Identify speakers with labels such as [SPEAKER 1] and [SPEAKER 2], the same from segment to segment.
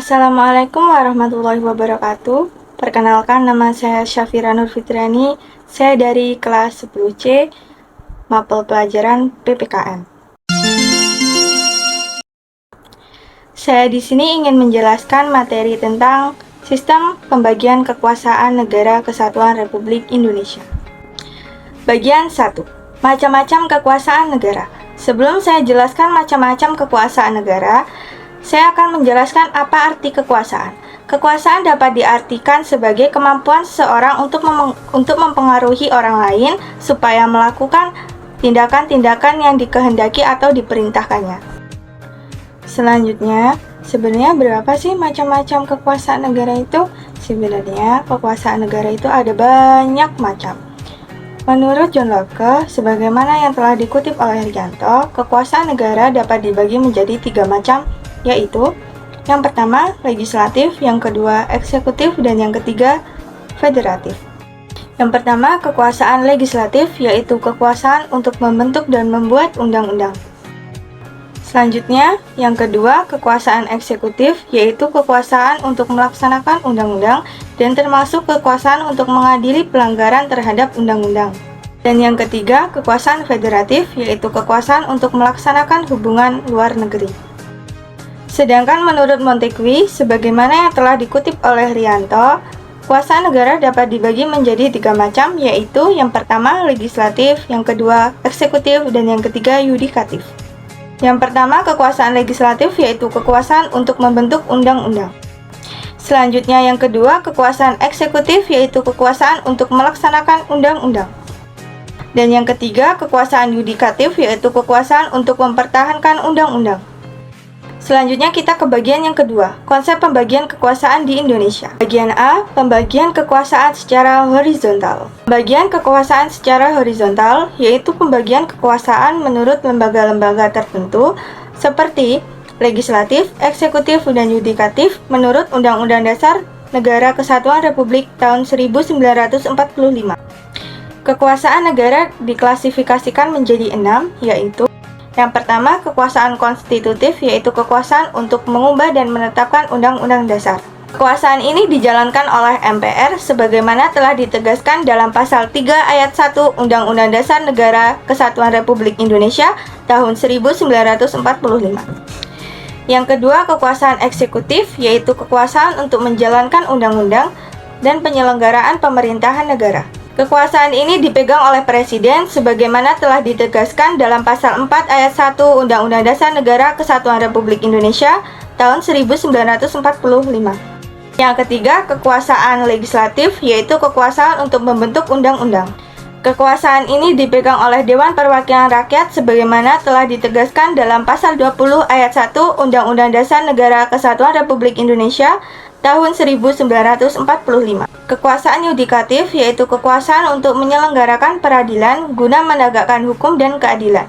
[SPEAKER 1] Assalamualaikum warahmatullahi wabarakatuh. Perkenalkan, nama saya Syafira Nur Fitriani. Saya dari kelas 10C, mapel pelajaran PPKN. Saya di sini ingin menjelaskan materi tentang sistem pembagian kekuasaan Negara Kesatuan Republik Indonesia. Bagian 1. Macam-macam kekuasaan negara. Sebelum saya jelaskan macam-macam kekuasaan negara, saya akan menjelaskan apa arti kekuasaan. Kekuasaan dapat diartikan sebagai kemampuan seseorang untuk mempengaruhi orang lain supaya melakukan tindakan-tindakan yang dikehendaki atau diperintahkannya. Selanjutnya, sebenarnya berapa sih macam-macam kekuasaan negara itu? Sebenarnya, kekuasaan negara itu ada banyak macam. Menurut John Locke, sebagaimana yang telah dikutip oleh Rianto, kekuasaan negara dapat dibagi menjadi 3 macam, yaitu yang pertama legislatif, yang kedua eksekutif, dan yang ketiga federatif. Yang pertama kekuasaan legislatif, yaitu kekuasaan untuk membentuk dan membuat undang-undang. Selanjutnya, yang kedua kekuasaan eksekutif, yaitu kekuasaan untuk melaksanakan undang-undang dan termasuk kekuasaan untuk mengadili pelanggaran terhadap undang-undang. Dan yang ketiga kekuasaan federatif, yaitu kekuasaan untuk melaksanakan hubungan luar negeri. Sedangkan menurut Montesquieu, sebagaimana yang telah dikutip oleh Rianto, kekuasaan negara dapat dibagi menjadi 3 macam, yaitu yang pertama legislatif, yang kedua eksekutif, dan yang ketiga yudikatif. Yang pertama kekuasaan legislatif, yaitu kekuasaan untuk membentuk undang-undang. Selanjutnya yang kedua kekuasaan eksekutif, yaitu kekuasaan untuk melaksanakan undang-undang. Dan yang ketiga kekuasaan yudikatif, yaitu kekuasaan untuk mempertahankan undang-undang. Selanjutnya kita ke bagian yang kedua, konsep pembagian kekuasaan di Indonesia. Bagian A, pembagian kekuasaan secara horizontal. Pembagian kekuasaan secara horizontal yaitu pembagian kekuasaan menurut lembaga-lembaga tertentu seperti legislatif, eksekutif, dan yudikatif menurut Undang-Undang Dasar Negara Kesatuan Republik tahun 1945. Kekuasaan negara diklasifikasikan menjadi 6, yaitu yang pertama, kekuasaan konstitutif, yaitu kekuasaan untuk mengubah dan menetapkan undang-undang dasar. Kekuasaan ini dijalankan oleh MPR sebagaimana telah ditegaskan dalam pasal 3 ayat 1 Undang-Undang Dasar Negara Kesatuan Republik Indonesia tahun 1945. Yang kedua, kekuasaan eksekutif, yaitu kekuasaan untuk menjalankan undang-undang dan penyelenggaraan pemerintahan negara. Kekuasaan ini dipegang oleh Presiden sebagaimana telah ditegaskan dalam pasal 4 ayat 1 Undang-Undang Dasar Negara Kesatuan Republik Indonesia tahun 1945. Yang ketiga, kekuasaan legislatif, yaitu kekuasaan untuk membentuk undang-undang. Kekuasaan ini dipegang oleh Dewan Perwakilan Rakyat sebagaimana telah ditegaskan dalam pasal 20 ayat 1 Undang-Undang Dasar Negara Kesatuan Republik Indonesia tahun 1945. Kekuasaan yudikatif, yaitu kekuasaan untuk menyelenggarakan peradilan guna menegakkan hukum dan keadilan.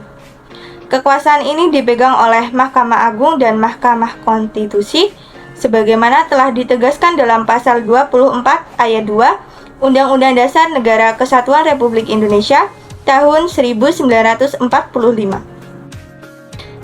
[SPEAKER 1] Kekuasaan ini dipegang oleh Mahkamah Agung dan Mahkamah Konstitusi sebagaimana telah ditegaskan dalam pasal 24 ayat 2 Undang-Undang Dasar Negara Kesatuan Republik Indonesia tahun 1945.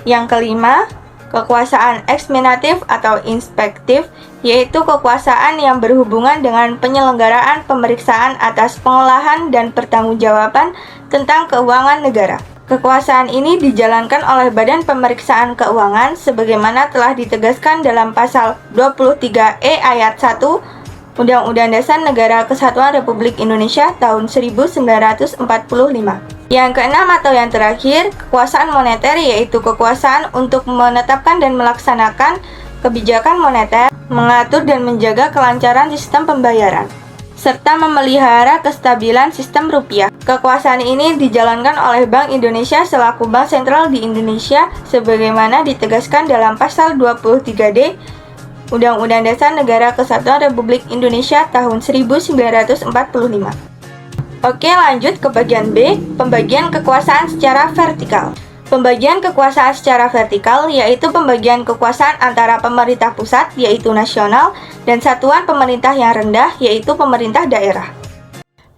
[SPEAKER 1] Yang kelima, kekuasaan eksaminatif atau inspektif, yaitu kekuasaan yang berhubungan dengan penyelenggaraan pemeriksaan atas pengolahan dan pertanggungjawaban tentang keuangan negara. Kekuasaan ini dijalankan oleh Badan Pemeriksaan Keuangan sebagaimana telah ditegaskan dalam pasal 23E ayat 1 Undang-Undang Dasar Negara Kesatuan Republik Indonesia tahun 1945. Yang keenam atau yang terakhir, kekuasaan moneter, yaitu kekuasaan untuk menetapkan dan melaksanakan kebijakan moneter, mengatur dan menjaga kelancaran sistem pembayaran, serta memelihara kestabilan sistem rupiah. Kekuasaan ini dijalankan oleh Bank Indonesia selaku Bank Sentral di Indonesia sebagaimana ditegaskan dalam pasal 23D Undang-Undang Dasar Negara Kesatuan Republik Indonesia tahun 1945. Oke, lanjut ke bagian B, pembagian kekuasaan secara vertikal. Pembagian kekuasaan secara vertikal yaitu pembagian kekuasaan antara pemerintah pusat, yaitu nasional, dan satuan pemerintah yang rendah, yaitu pemerintah daerah.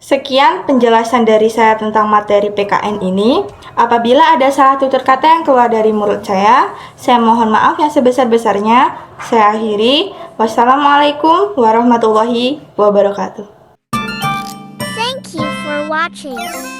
[SPEAKER 1] Sekian penjelasan dari saya tentang materi PKN ini. Apabila ada salah tutur kata yang keluar dari mulut saya mohon maaf yang sebesar-besarnya. Saya akhiri. Wassalamualaikum warahmatullahi wabarakatuh.
[SPEAKER 2] Thank you for watching.